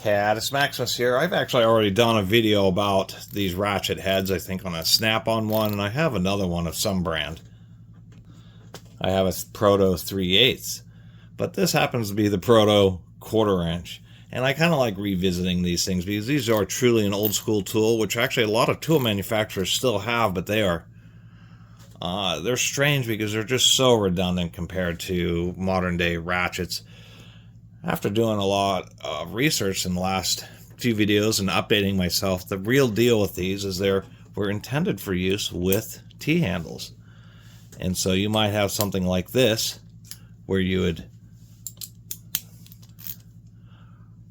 Catus, Maximus here. I've actually already done a video about these ratchet heads, I think on a Snap-on one, and I have another one of some brand. I have a Proto 3/8, but this happens to be the Proto 1/4 inch. And I kind of like revisiting these things because these are truly an old school tool, which actually a lot of tool manufacturers still have, but they're strange because they're just so redundant compared to modern day ratchets. After doing a lot of research in the last few videos and updating myself, the real deal with these is they were intended for use with T-handles. And so you might have something like this where you would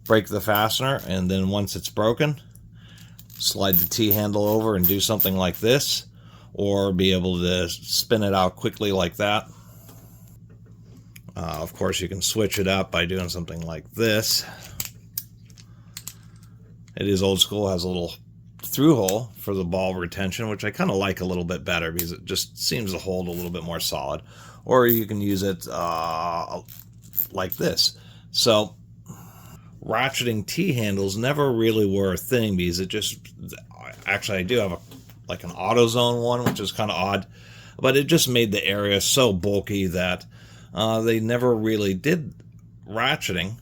break the fastener, and then once it's broken, slide the T-handle over and do something like this, or be able to spin it out quickly like that. Of course, you can switch it up by doing something like this. It is old school, has a little through hole for the ball retention, which I kind of like a little bit better because it just seems to hold a little bit more solid. Or you can use it like this. So ratcheting T-handles never really were a thing because it just, actually I do have like an AutoZone one, which is kind of odd, but it just made the area so bulky that they never really did ratcheting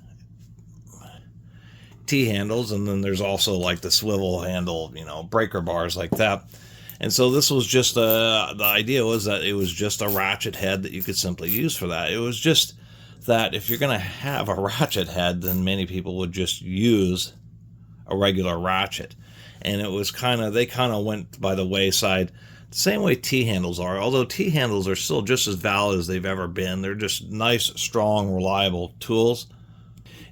T-handles. And then there's also like the swivel handle, you know, breaker bars like that. And so this was just the idea was that it was just a ratchet head that you could simply use for that. It was just that if you're going to have a ratchet head, then many people would just use a regular ratchet. And it was they kind of went by the wayside, the same way T-handles are, although T-handles are still just as valid as they've ever been. They're just nice, strong, reliable tools.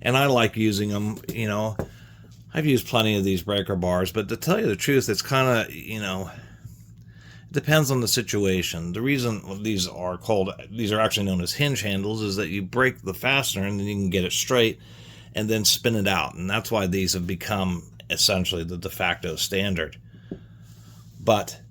And I like using them, you know. I've used plenty of these breaker bars, but to tell you the truth, it's kind of, you know, it depends on the situation. The reason these are actually known as hinge handles is that you break the fastener and then you can get it straight and then spin it out. And that's why these have become essentially the de facto standard. But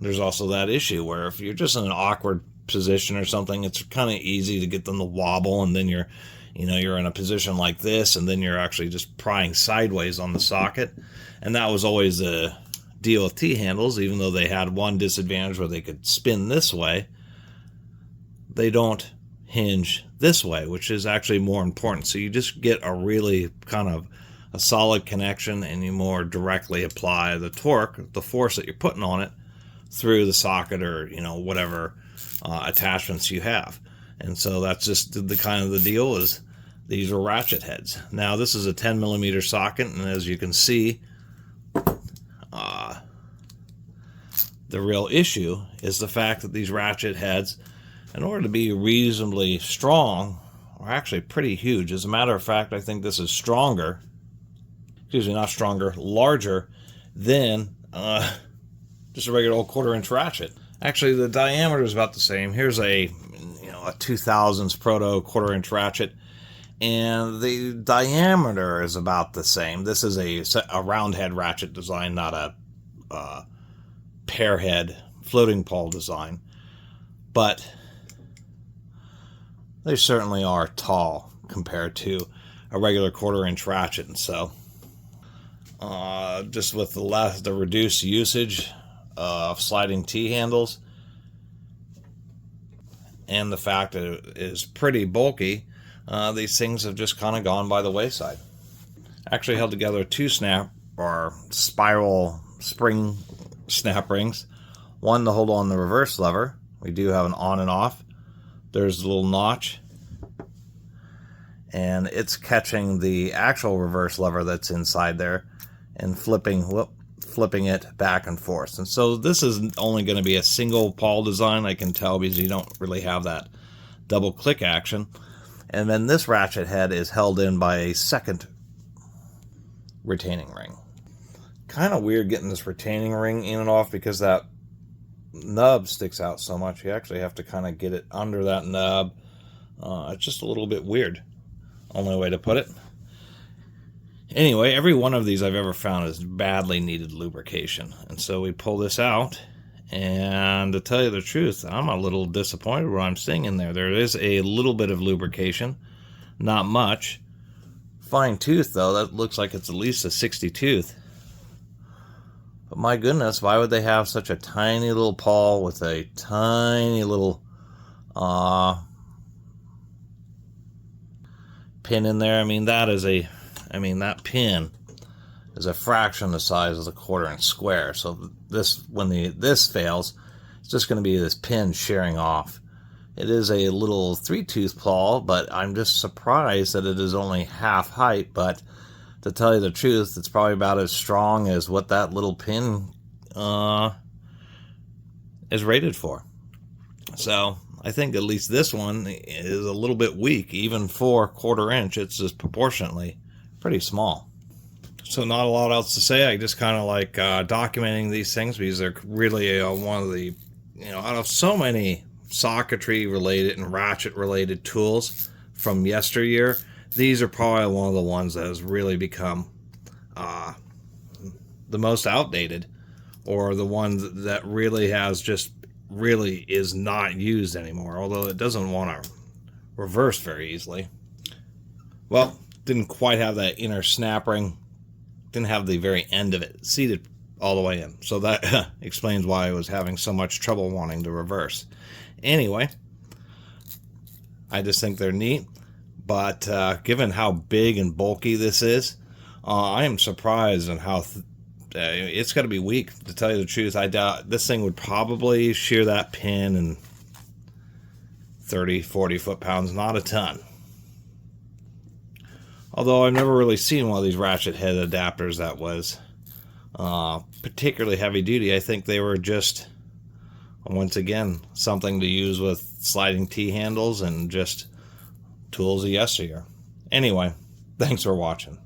there's also that issue where if you're just in an awkward position or something, it's kind of easy to get them to wobble, and then you're in a position like this, and then you're actually just prying sideways on the socket. And that was always the deal with T-handles. Even though they had one disadvantage where they could spin this way, they don't hinge this way, which is actually more important. So you just get a really kind of a solid connection, and you more directly apply the torque, the force that you're putting on it, through the socket or, you know, whatever attachments you have. And so that's just the kind of the deal is these are ratchet heads. Now this is a 10mm socket, and as you can see, the real issue is the fact that these ratchet heads, in order to be reasonably strong, are actually pretty huge. As a matter of fact, I think this is stronger, excuse me, not stronger, larger than just a regular old 1/4 inch ratchet. Actually, the diameter is about the same. Here's a 2000s Proto 1/4 inch ratchet, and the diameter is about the same. This is a round head ratchet design, not a pear head floating pole design, but they certainly are tall compared to a regular 1/4 inch ratchet. And so just with the reduced usage of sliding T-handles and the fact that it is pretty bulky, these things have just kind of gone by the wayside. Actually held together two spiral spring snap rings, one to hold on the reverse lever. We do have an on and off. There's a little notch, and it's catching the actual reverse lever that's inside there and flipping it back and forth. And so this is only going to be a single pawl design, I can tell, because you don't really have that double click action. And then this ratchet head is held in by a second retaining ring. Kind of weird getting this retaining ring in and off because that nub sticks out so much. You actually have to kind of get it under that nub. It's just a little bit weird. Only way to put it. Anyway, every one of these I've ever found has badly needed lubrication. And so we pull this out, and to tell you the truth, I'm a little disappointed what I'm seeing in there. There is a little bit of lubrication, not much, fine tooth, though. That looks like it's at least a 60 tooth. But my goodness, why would they have such a tiny little pawl with a tiny little pin in there? I mean, that pin is a fraction the size of the 1/4 inch square. So when this fails, it's just going to be this pin shearing off. It is a little 3-tooth pawl, but I'm just surprised that it is only half height. But to tell you the truth, it's probably about as strong as what that little pin is rated for. So I think at least this one is a little bit weak. Even for 1/4 inch, it's just proportionately pretty small. So not a lot else to say. I just kind of like documenting these things because they're really one of the, out of so many socketry related and ratchet related tools from yesteryear, these are probably one of the ones that has really become the most outdated, or the one that really is not used anymore, although it doesn't want to reverse very easily. Well, didn't quite have that inner snap ring, didn't have the very end of it seated all the way in, so that explains why I was having so much trouble wanting to reverse. Anyway, I just think they're neat, but given how big and bulky this is, I am surprised on how it's got to be weak, to tell you the truth. I doubt this thing would probably shear that pin in 30-40 foot-pounds, not a ton. Although I've never really seen one of these ratchet head adapters that was particularly heavy duty. I think they were just, once again, something to use with sliding T-handles and just tools of yesteryear. Anyway, thanks for watching.